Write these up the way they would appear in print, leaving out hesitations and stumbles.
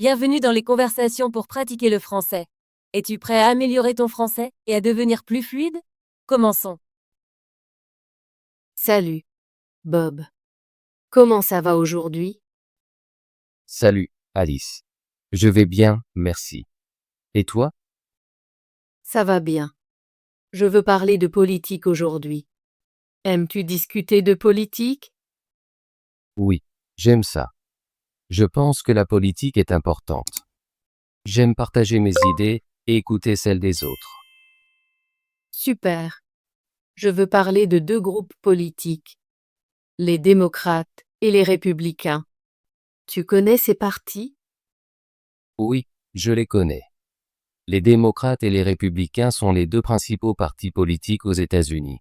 Bienvenue dans les conversations pour pratiquer le français. Es-tu prêt à améliorer ton français et à devenir plus fluide? Commençons. Salut, Bob. Comment ça va aujourd'hui? Salut, Alice. Je vais bien, merci. Et toi? Ça va bien. Je veux parler de politique aujourd'hui. Aimes-tu discuter de politique? Oui, j'aime ça. Je pense que la politique est importante. J'aime partager mes idées et écouter celles des autres. Super. Je veux parler de deux groupes politiques, les démocrates et les républicains. Tu connais ces partis? Oui, je les connais. Les démocrates et les républicains sont les deux principaux partis politiques aux États-Unis.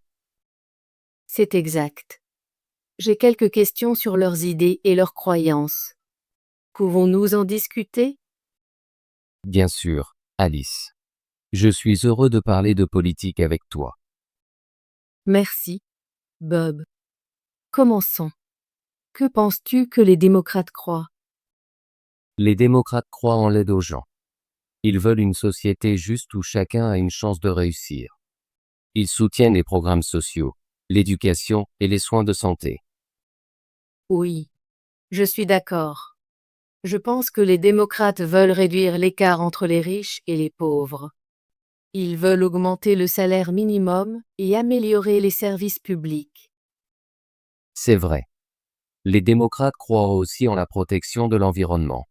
C'est exact. J'ai quelques questions sur leurs idées et leurs croyances. Pouvons-nous en discuter? Bien sûr, Alice. Je suis heureux de parler de politique avec toi. Merci, Bob. Commençons. Que penses-tu que les démocrates croient? Les démocrates croient en l'aide aux gens. Ils veulent une société juste où chacun a une chance de réussir. Ils soutiennent les programmes sociaux, l'éducation et les soins de santé. Oui, je suis d'accord. Je pense que les démocrates veulent réduire l'écart entre les riches et les pauvres. Ils veulent augmenter le salaire minimum et améliorer les services publics. C'est vrai. Les démocrates croient aussi en la protection de l'environnement.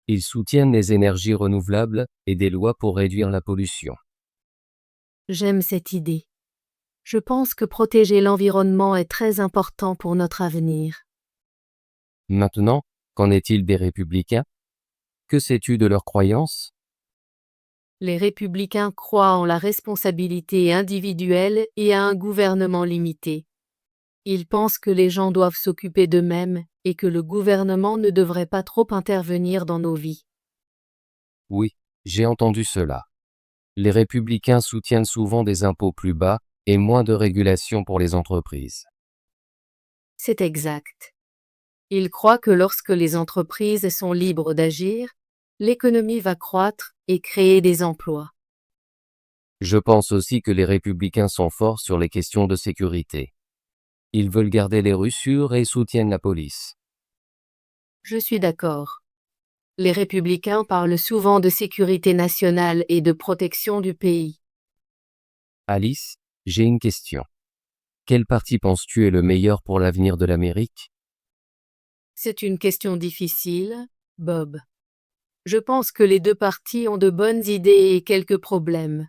Ils soutiennent les énergies renouvelables et des lois pour réduire la pollution. J'aime cette idée. Je pense que protéger l'environnement est très important pour notre avenir. Maintenant, qu'en est-il des républicains? Que sais-tu de leurs croyances? Les républicains croient en la responsabilité individuelle et à un gouvernement limité. Ils pensent que les gens doivent s'occuper d'eux-mêmes et que le gouvernement ne devrait pas trop intervenir dans nos vies. Oui, j'ai entendu cela. Les républicains soutiennent souvent des impôts plus bas et moins de régulation pour les entreprises. C'est exact. Ils croient que lorsque les entreprises sont libres d'agir, l'économie va croître et créer des emplois. Je pense aussi que les républicains sont forts sur les questions de sécurité. Ils veulent garder les rues sûres et soutiennent la police. Je suis d'accord. Les républicains parlent souvent de sécurité nationale et de protection du pays. Alice, j'ai une question. Quel parti penses-tu est le meilleur pour l'avenir de l'Amérique? C'est une question difficile, Bob. Je pense que les deux partis ont de bonnes idées et quelques problèmes.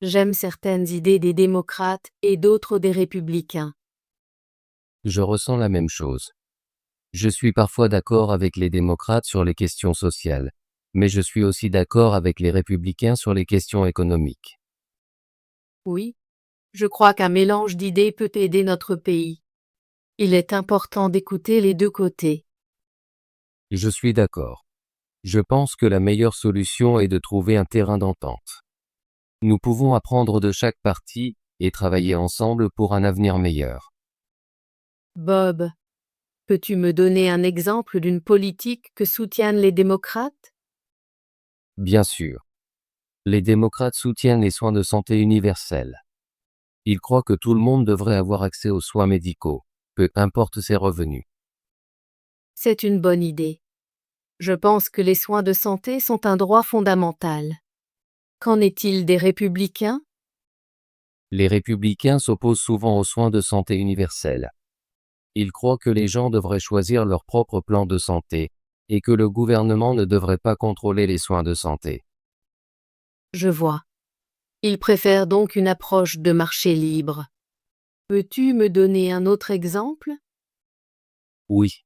J'aime certaines idées des démocrates et d'autres des républicains. Je ressens la même chose. Je suis parfois d'accord avec les démocrates sur les questions sociales, mais je suis aussi d'accord avec les républicains sur les questions économiques. Oui, je crois qu'un mélange d'idées peut aider notre pays. Il est important d'écouter les deux côtés. Je suis d'accord. Je pense que la meilleure solution est de trouver un terrain d'entente. Nous pouvons apprendre de chaque parti et travailler ensemble pour un avenir meilleur. Bob, peux-tu me donner un exemple d'une politique que soutiennent les démocrates? Bien sûr. Les démocrates soutiennent les soins de santé universels. Ils croient que tout le monde devrait avoir accès aux soins médicaux, peu importe ses revenus. C'est une bonne idée. Je pense que les soins de santé sont un droit fondamental. Qu'en est-il des républicains? Les républicains s'opposent souvent aux soins de santé universels. Ils croient que les gens devraient choisir leur propre plan de santé et que le gouvernement ne devrait pas contrôler les soins de santé. Je vois. Ils préfèrent donc une approche de marché libre. Peux-tu me donner un autre exemple? Oui.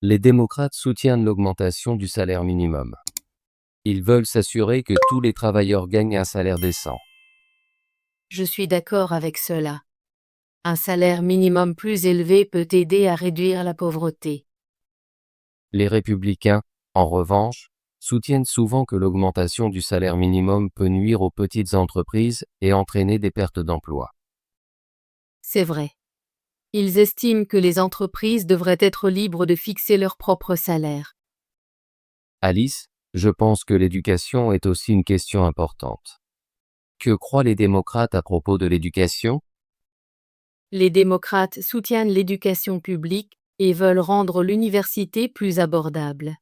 Les démocrates soutiennent l'augmentation du salaire minimum. Ils veulent s'assurer que tous les travailleurs gagnent un salaire décent. Je suis d'accord avec cela. Un salaire minimum plus élevé peut aider à réduire la pauvreté. Les républicains, en revanche, soutiennent souvent que l'augmentation du salaire minimum peut nuire aux petites entreprises et entraîner des pertes d'emplois. C'est vrai. Ils estiment que les entreprises devraient être libres de fixer leur propre salaire. Alice, je pense que l'éducation est aussi une question importante. Que croient les démocrates à propos de l'éducation? Les démocrates soutiennent l'éducation publique et veulent rendre l'université plus abordable.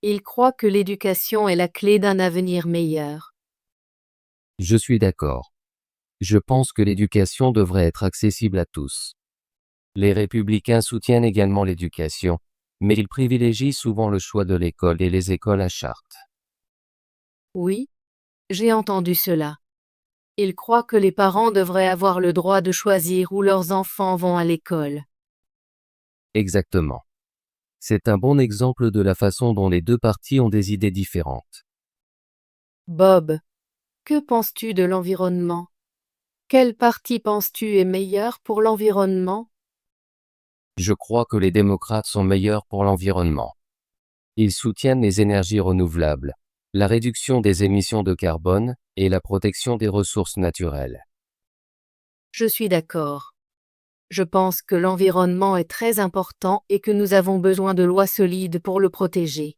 Ils croient que l'éducation est la clé d'un avenir meilleur. Je suis d'accord. Je pense que l'éducation devrait être accessible à tous. Les républicains soutiennent également l'éducation, mais ils privilégient souvent le choix de l'école et les écoles à charte. Oui, j'ai entendu cela. Ils croient que les parents devraient avoir le droit de choisir où leurs enfants vont à l'école. Exactement. C'est un bon exemple de la façon dont les deux partis ont des idées différentes. Bob, que penses-tu de l'environnement? Quel parti penses-tu est meilleur pour l'environnement? Je crois que les démocrates sont meilleurs pour l'environnement. Ils soutiennent les énergies renouvelables, la réduction des émissions de carbone et la protection des ressources naturelles. Je suis d'accord. Je pense que l'environnement est très important et que nous avons besoin de lois solides pour le protéger.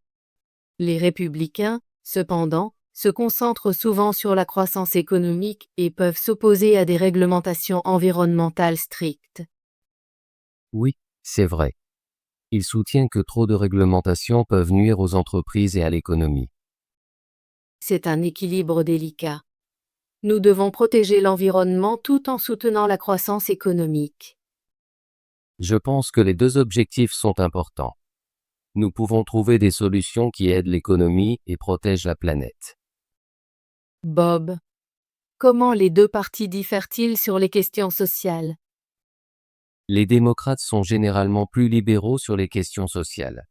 Les républicains, cependant, se concentrent souvent sur la croissance économique et peuvent s'opposer à des réglementations environnementales strictes. Oui, c'est vrai. Ils soutiennent que trop de réglementations peuvent nuire aux entreprises et à l'économie. C'est un équilibre délicat. Nous devons protéger l'environnement tout en soutenant la croissance économique. Je pense que les deux objectifs sont importants. Nous pouvons trouver des solutions qui aident l'économie et protègent la planète. Bob, comment les deux partis diffèrent-ils sur les questions sociales? Les démocrates sont généralement plus libéraux sur les questions sociales.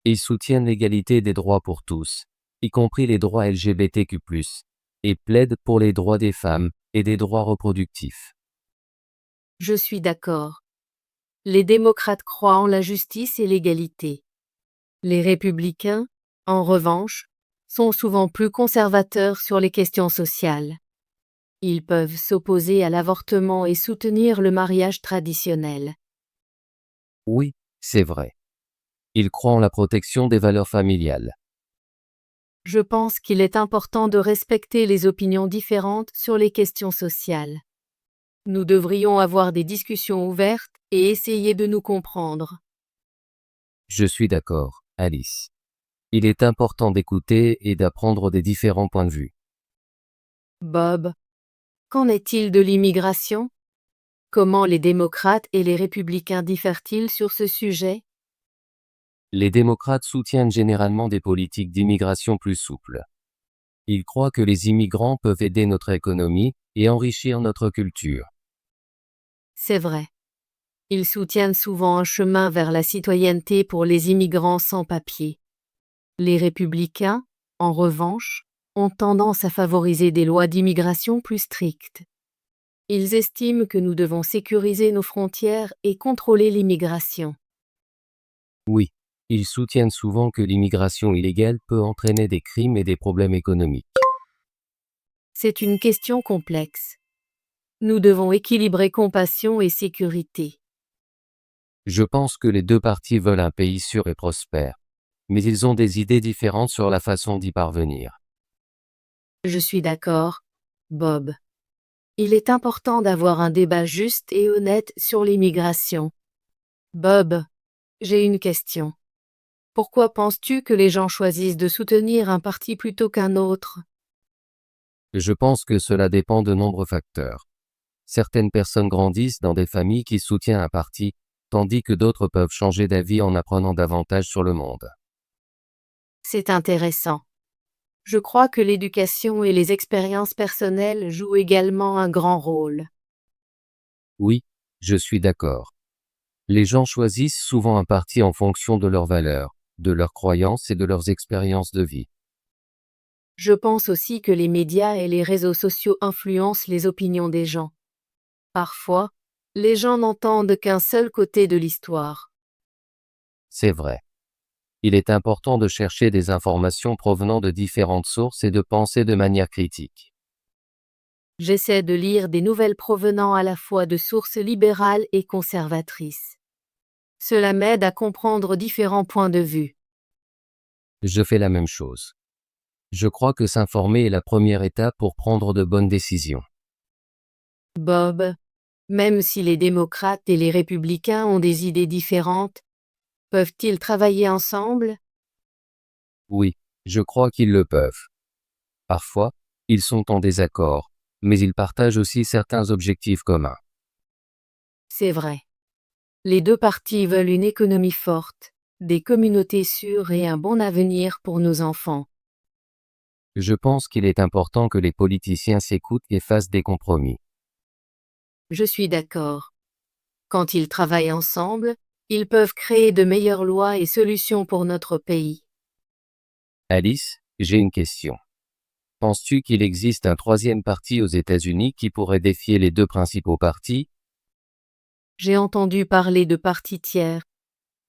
Ils soutiennent l'égalité des droits pour tous, y compris les droits LGBTQ+, et plaident pour les droits des femmes et des droits reproductifs. Je suis d'accord. Les démocrates croient en la justice et l'égalité. Les républicains, en revanche, sont souvent plus conservateurs sur les questions sociales. Ils peuvent s'opposer à l'avortement et soutenir le mariage traditionnel. Oui, c'est vrai. Ils croient en la protection des valeurs familiales. Je pense qu'il est important de respecter les opinions différentes sur les questions sociales. Nous devrions avoir des discussions ouvertes et essayer de nous comprendre. Je suis d'accord, Alice. Il est important d'écouter et d'apprendre des différents points de vue. Bob, qu'en est-il de l'immigration? Comment les démocrates et les républicains diffèrent-ils sur ce sujet? Les démocrates soutiennent généralement des politiques d'immigration plus souples. Ils croient que les immigrants peuvent aider notre économie et enrichir notre culture. C'est vrai. Ils soutiennent souvent un chemin vers la citoyenneté pour les immigrants sans papier. Les républicains, en revanche, ont tendance à favoriser des lois d'immigration plus strictes. Ils estiment que nous devons sécuriser nos frontières et contrôler l'immigration. Oui, ils soutiennent souvent que l'immigration illégale peut entraîner des crimes et des problèmes économiques. C'est une question complexe. Nous devons équilibrer compassion et sécurité. Je pense que les deux partis veulent un pays sûr et prospère, mais ils ont des idées différentes sur la façon d'y parvenir. Je suis d'accord, Bob. Il est important d'avoir un débat juste et honnête sur l'immigration. Bob, j'ai une question. Pourquoi penses-tu que les gens choisissent de soutenir un parti plutôt qu'un autre? Je pense que cela dépend de nombreux facteurs. Certaines personnes grandissent dans des familles qui soutiennent un parti, tandis que d'autres peuvent changer d'avis en apprenant davantage sur le monde. C'est intéressant. Je crois que l'éducation et les expériences personnelles jouent également un grand rôle. Oui, je suis d'accord. Les gens choisissent souvent un parti en fonction de leurs valeurs, de leurs croyances et de leurs expériences de vie. Je pense aussi que les médias et les réseaux sociaux influencent les opinions des gens. Parfois, les gens n'entendent qu'un seul côté de l'histoire. C'est vrai. Il est important de chercher des informations provenant de différentes sources et de penser de manière critique. J'essaie de lire des nouvelles provenant à la fois de sources libérales et conservatrices. Cela m'aide à comprendre différents points de vue. Je fais la même chose. Je crois que s'informer est la première étape pour prendre de bonnes décisions. Bob, même si les démocrates et les républicains ont des idées différentes, peuvent-ils travailler ensemble? Oui, je crois qu'ils le peuvent. Parfois, ils sont en désaccord, mais ils partagent aussi certains objectifs communs. C'est vrai. Les deux partis veulent une économie forte, des communautés sûres et un bon avenir pour nos enfants. Je pense qu'il est important que les politiciens s'écoutent et fassent des compromis. Je suis d'accord. Quand ils travaillent ensemble, ils peuvent créer de meilleures lois et solutions pour notre pays. Alice, j'ai une question. Penses-tu qu'il existe un troisième parti aux États-Unis qui pourrait défier les deux principaux partis? J'ai entendu parler de partis tiers,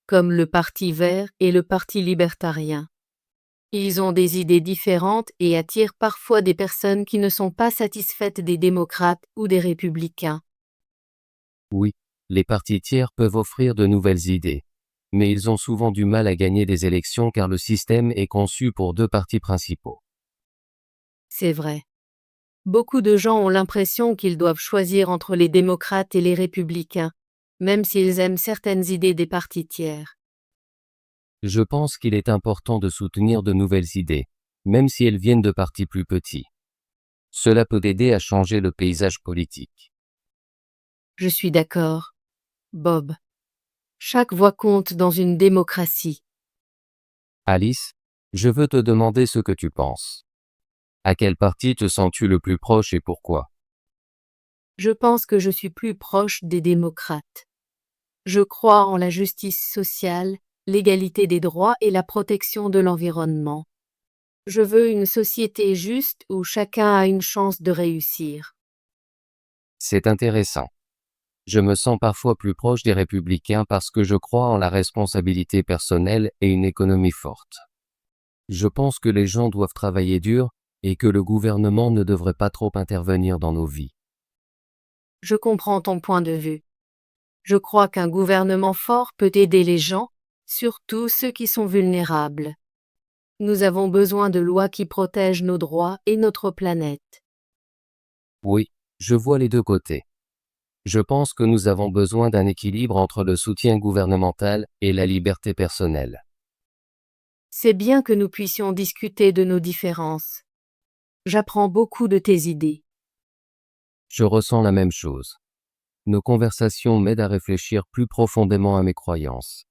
comme le Parti vert et le Parti libertarien. Ils ont des idées différentes et attirent parfois des personnes qui ne sont pas satisfaites des démocrates ou des républicains. Oui, les partis tiers peuvent offrir de nouvelles idées. Mais ils ont souvent du mal à gagner des élections car le système est conçu pour deux partis principaux. C'est vrai. Beaucoup de gens ont l'impression qu'ils doivent choisir entre les démocrates et les républicains, même s'ils aiment certaines idées des partis tiers. Je pense qu'il est important de soutenir de nouvelles idées, même si elles viennent de partis plus petits. Cela peut aider à changer le paysage politique. Je suis d'accord. Bob. Chaque voix compte dans une démocratie. Alice, je veux te demander ce que tu penses. À quel parti te sens-tu le plus proche et pourquoi? Je pense que je suis plus proche des démocrates. Je crois en la justice sociale, l'égalité des droits et la protection de l'environnement. Je veux une société juste où chacun a une chance de réussir. C'est intéressant. Je me sens parfois plus proche des républicains parce que je crois en la responsabilité personnelle et une économie forte. Je pense que les gens doivent travailler dur et que le gouvernement ne devrait pas trop intervenir dans nos vies. Je comprends ton point de vue. Je crois qu'un gouvernement fort peut aider les gens, surtout ceux qui sont vulnérables. Nous avons besoin de lois qui protègent nos droits et notre planète. Oui, je vois les deux côtés. Je pense que nous avons besoin d'un équilibre entre le soutien gouvernemental et la liberté personnelle. C'est bien que nous puissions discuter de nos différences. J'apprends beaucoup de tes idées. Je ressens la même chose. Nos conversations m'aident à réfléchir plus profondément à mes croyances.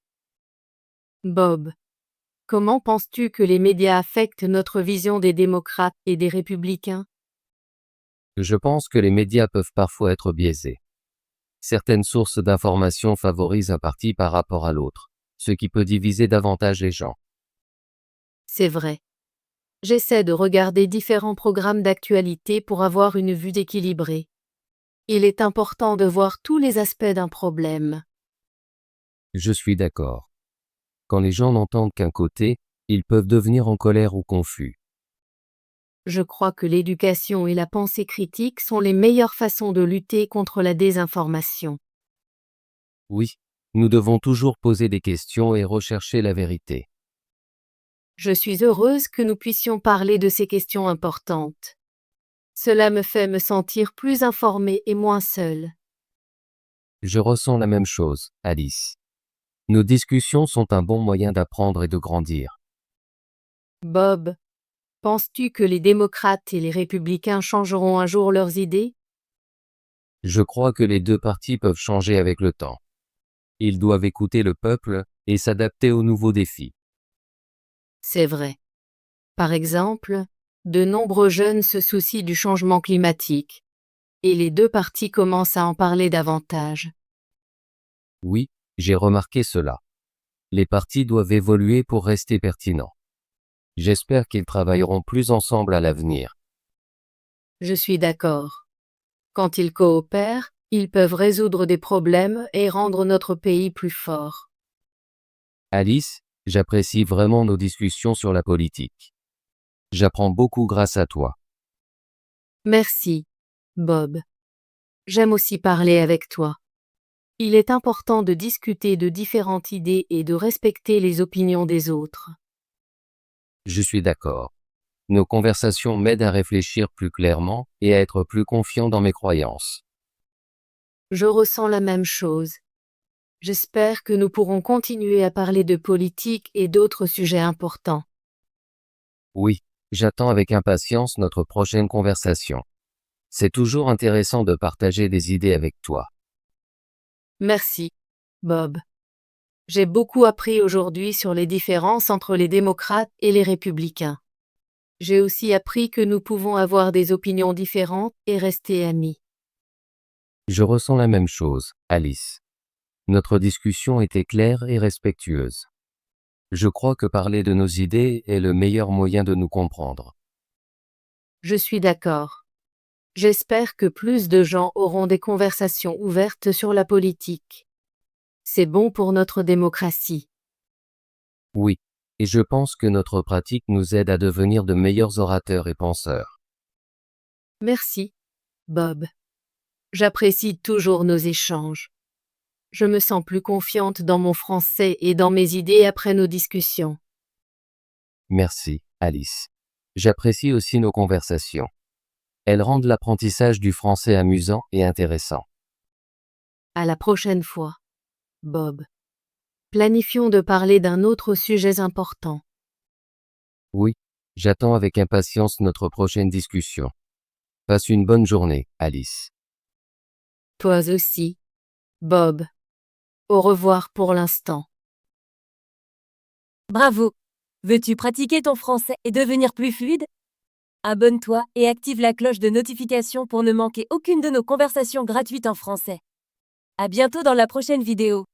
Bob, comment penses-tu que les médias affectent notre vision des démocrates et des républicains? Je pense que les médias peuvent parfois être biaisés. Certaines sources d'informations favorisent un parti par rapport à l'autre, ce qui peut diviser davantage les gens. C'est vrai. J'essaie de regarder différents programmes d'actualité pour avoir une vue équilibrée. Il est important de voir tous les aspects d'un problème. Je suis d'accord. Quand les gens n'entendent qu'un côté, ils peuvent devenir en colère ou confus. Je crois que l'éducation et la pensée critique sont les meilleures façons de lutter contre la désinformation. Oui, nous devons toujours poser des questions et rechercher la vérité. Je suis heureuse que nous puissions parler de ces questions importantes. Cela me fait me sentir plus informée et moins seule. Je ressens la même chose, Alice. Nos discussions sont un bon moyen d'apprendre et de grandir. Bob, penses-tu que les démocrates et les républicains changeront un jour leurs idées? Je crois que les deux partis peuvent changer avec le temps. Ils doivent écouter le peuple et s'adapter aux nouveaux défis. C'est vrai. Par exemple, de nombreux jeunes se soucient du changement climatique, et les deux partis commencent à en parler davantage. Oui, j'ai remarqué cela. Les partis doivent évoluer pour rester pertinents. J'espère qu'ils travailleront plus ensemble à l'avenir. Je suis d'accord. Quand ils coopèrent, ils peuvent résoudre des problèmes et rendre notre pays plus fort. Alice, j'apprécie vraiment nos discussions sur la politique. J'apprends beaucoup grâce à toi. Merci, Bob. J'aime aussi parler avec toi. Il est important de discuter de différentes idées et de respecter les opinions des autres. Je suis d'accord. Nos conversations m'aident à réfléchir plus clairement et à être plus confiant dans mes croyances. Je ressens la même chose. J'espère que nous pourrons continuer à parler de politique et d'autres sujets importants. Oui, j'attends avec impatience notre prochaine conversation. C'est toujours intéressant de partager des idées avec toi. Merci, Bob. J'ai beaucoup appris aujourd'hui sur les différences entre les démocrates et les républicains. J'ai aussi appris que nous pouvons avoir des opinions différentes et rester amis. Je ressens la même chose, Alice. Notre discussion était claire et respectueuse. Je crois que parler de nos idées est le meilleur moyen de nous comprendre. Je suis d'accord. J'espère que plus de gens auront des conversations ouvertes sur la politique. C'est bon pour notre démocratie. Oui, et je pense que notre pratique nous aide à devenir de meilleurs orateurs et penseurs. Merci, Bob. J'apprécie toujours nos échanges. Je me sens plus confiante dans mon français et dans mes idées après nos discussions. Merci, Alice. J'apprécie aussi nos conversations. Elles rendent l'apprentissage du français amusant et intéressant. À la prochaine fois, Bob. Planifions de parler d'un autre sujet important. Oui, j'attends avec impatience notre prochaine discussion. Passe une bonne journée, Alice. Toi aussi, Bob. Au revoir pour l'instant. Bravo! Veux-tu pratiquer ton français et devenir plus fluide? Abonne-toi et active la cloche de notification pour ne manquer aucune de nos conversations gratuites en français. À bientôt dans la prochaine vidéo.